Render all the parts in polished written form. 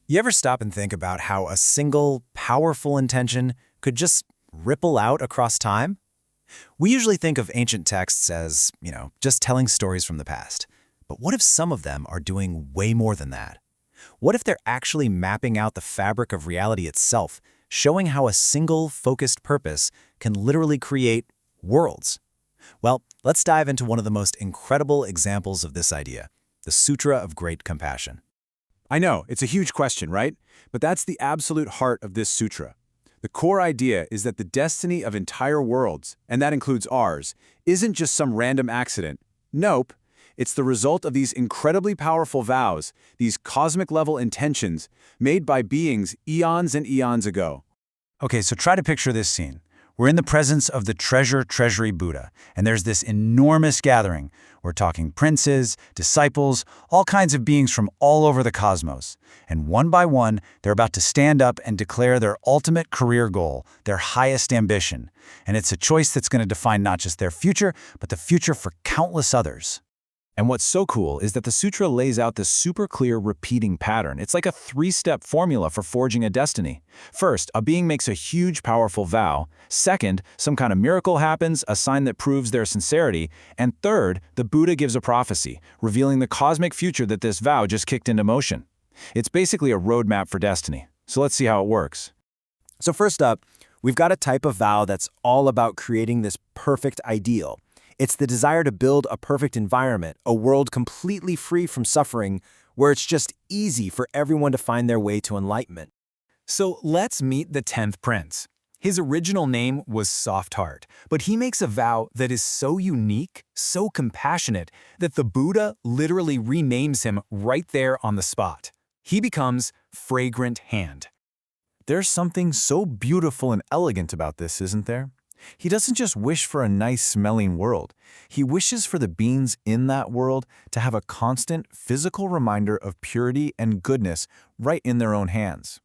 You ever stop and think about how a single, powerful intention could just ripple out across time? We usually think of ancient texts as, just telling stories from the past. But what if some of them are doing way more than that? What if they're actually mapping out the fabric of reality itself, showing how a single, focused purpose can literally create worlds? Well, let's dive into one of the most incredible examples of this idea, the Sutra of Great Compassion. I know, it's a huge question, right? But that's the absolute heart of this sutra. The core idea is that the destiny of entire worlds, and that includes ours, isn't just some random accident. Nope. It's the result of these incredibly powerful vows, these cosmic-level intentions, made by beings eons and eons ago. Okay, so try to picture this scene. We're in the presence of the treasury Buddha, and there's this enormous gathering. We're talking princes, disciples, all kinds of beings from all over the cosmos. And one by one, they're about to stand up and declare their ultimate career goal, their highest ambition. And it's a choice that's going to define not just their future, but the future for countless others. And what's so cool is that the sutra lays out this super clear repeating pattern. It's like a three-step formula for forging a destiny. First, a being makes a huge, powerful vow. Second, some kind of miracle happens, a sign that proves their sincerity. And third, the Buddha gives a prophecy, revealing the cosmic future that this vow just kicked into motion. It's basically a roadmap for destiny. So let's see how it works. So first up, we've got a type of vow that's all about creating this perfect ideal. It's the desire to build a perfect environment, a world completely free from suffering, where it's just easy for everyone to find their way to enlightenment. So let's meet the 10th prince. His original name was Soft Heart, but he makes a vow that is so unique, so compassionate, that the Buddha literally renames him right there on the spot. He becomes Fragrant Hand. There's something so beautiful and elegant about this, isn't there? He doesn't just wish for a nice-smelling world. He wishes for the beings in that world to have a constant physical reminder of purity and goodness right in their own hands.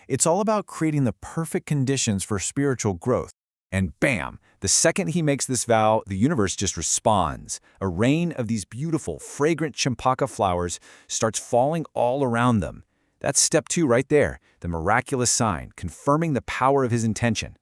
It's all about creating the perfect conditions for spiritual growth. And bam! The second he makes this vow, the universe just responds. A rain of these beautiful, fragrant champaka flowers starts falling all around them. That's step 2 right there, the miraculous sign, confirming the power of his intention.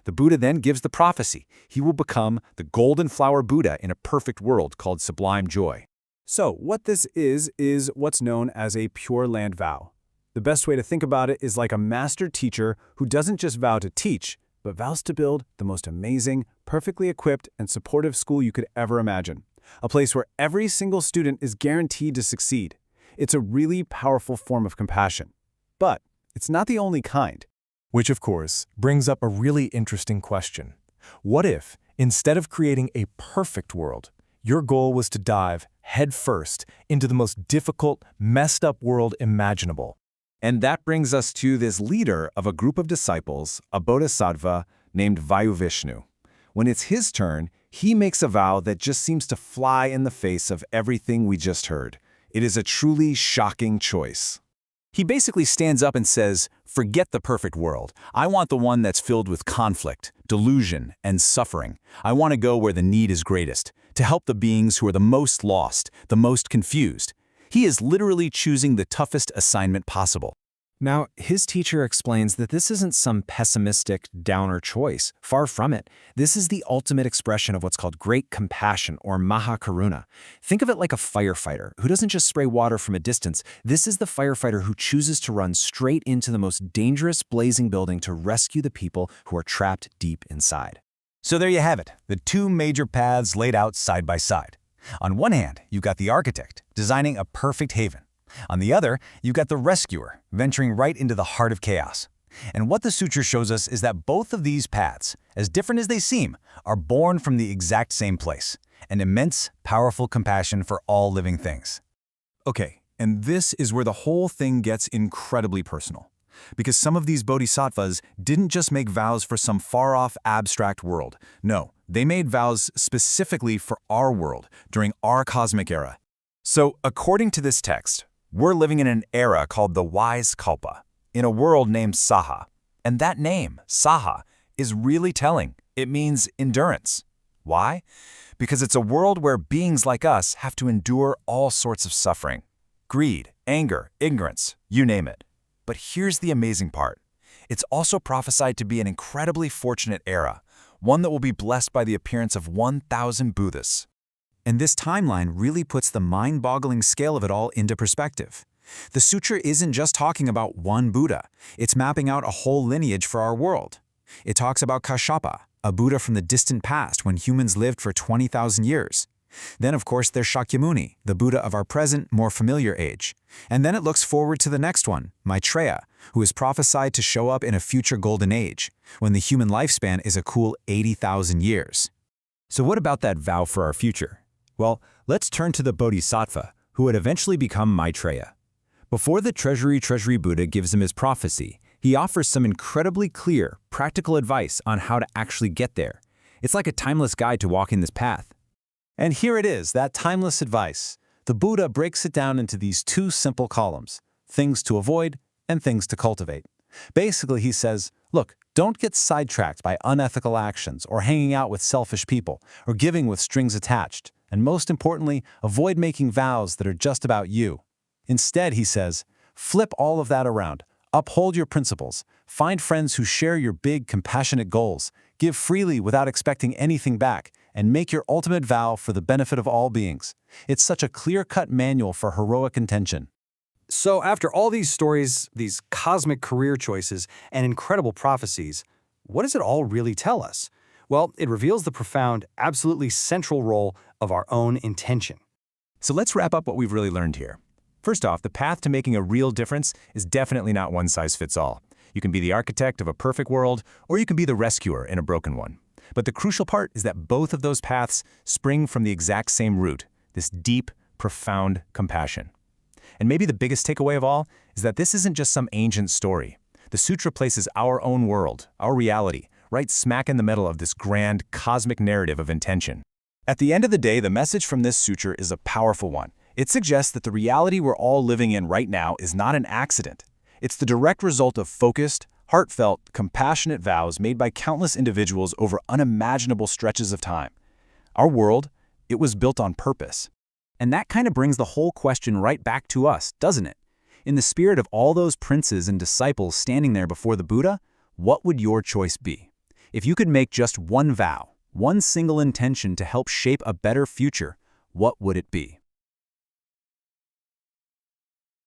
The Buddha then gives the prophecy. He will become the golden flower Buddha in a perfect world called sublime joy. So what this is what's known as a Pure Land vow. The best way to think about it is like a master teacher who doesn't just vow to teach, but vows to build the most amazing, perfectly equipped, and supportive school you could ever imagine. A place where every single student is guaranteed to succeed. It's a really powerful form of compassion. But it's not the only kind. Which, of course, brings up a really interesting question. What if, instead of creating a perfect world, your goal was to dive headfirst into the most difficult, messed up world imaginable? And that brings us to this leader of a group of disciples, a bodhisattva named Vayuvishnu. When it's his turn, he makes a vow that just seems to fly in the face of everything we just heard. It is a truly shocking choice. He basically stands up and says, forget the perfect world. I want the one that's filled with conflict, delusion, and suffering. I want to go where the need is greatest, to help the beings who are the most lost, the most confused. He is literally choosing the toughest assignment possible. Now, his teacher explains that this isn't some pessimistic, downer choice. Far from it. This is the ultimate expression of what's called great compassion, or Mahakaruna. Think of it like a firefighter who doesn't just spray water from a distance. This is the firefighter who chooses to run straight into the most dangerous blazing building to rescue the people who are trapped deep inside. So there you have it, the two major paths laid out side by side. On one hand, you've got the architect designing a perfect haven. On the other, you've got the rescuer, venturing right into the heart of chaos. And what the sutra shows us is that both of these paths, as different as they seem, are born from the exact same place, an immense, powerful compassion for all living things. Okay, and this is where the whole thing gets incredibly personal. Because some of these bodhisattvas didn't just make vows for some far-off abstract world. No, they made vows specifically for our world, during our cosmic era. So, according to this text, we're living in an era called the Wise Kalpa, in a world named Saha. And that name, Saha, is really telling. It means endurance. Why? Because it's a world where beings like us have to endure all sorts of suffering. Greed, anger, ignorance, you name it. But here's the amazing part. It's also prophesied to be an incredibly fortunate era, one that will be blessed by the appearance of 1,000 Buddhas. And this timeline really puts the mind-boggling scale of it all into perspective. The sutra isn't just talking about one Buddha, it's mapping out a whole lineage for our world. It talks about Kashyapa, a Buddha from the distant past when humans lived for 20,000 years. Then, of course, there's Shakyamuni, the Buddha of our present, more familiar age. And then it looks forward to the next one, Maitreya, who is prophesied to show up in a future golden age, when the human lifespan is a cool 80,000 years. So what about that vow for our future? Well, let's turn to the Bodhisattva, who would eventually become Maitreya. Before the Treasury Buddha gives him his prophecy, he offers some incredibly clear, practical advice on how to actually get there. It's like a timeless guide to walking this path. And here it is, that timeless advice. The Buddha breaks it down into these two simple columns, things to avoid and things to cultivate. Basically, he says, look, don't get sidetracked by unethical actions or hanging out with selfish people or giving with strings attached. And most importantly, avoid making vows that are just about you. Instead, he says, flip all of that around. Uphold your principles. Find friends who share your big, compassionate goals. Give freely without expecting anything back, and make your ultimate vow for the benefit of all beings. It's such a clear-cut manual for heroic intention. So after all these stories, these cosmic career choices, and incredible prophecies, what does it all really tell us? Well, it reveals the profound, absolutely central role of our own intention. So let's wrap up what we've really learned here. First off, the path to making a real difference is definitely not one size fits all. You can be the architect of a perfect world, or you can be the rescuer in a broken one. But the crucial part is that both of those paths spring from the exact same root, this deep, profound compassion. And maybe the biggest takeaway of all is that this isn't just some ancient story. The sutra places our own world, our reality, right smack in the middle of this grand, cosmic narrative of intention. At the end of the day, the message from this sutra is a powerful one. It suggests that the reality we're all living in right now is not an accident. It's the direct result of focused, heartfelt, compassionate vows made by countless individuals over unimaginable stretches of time. Our world, it was built on purpose. And that kind of brings the whole question right back to us, doesn't it? In the spirit of all those princes and disciples standing there before the Buddha, what would your choice be? If you could make just one vow, one single intention to help shape a better future, what would it be?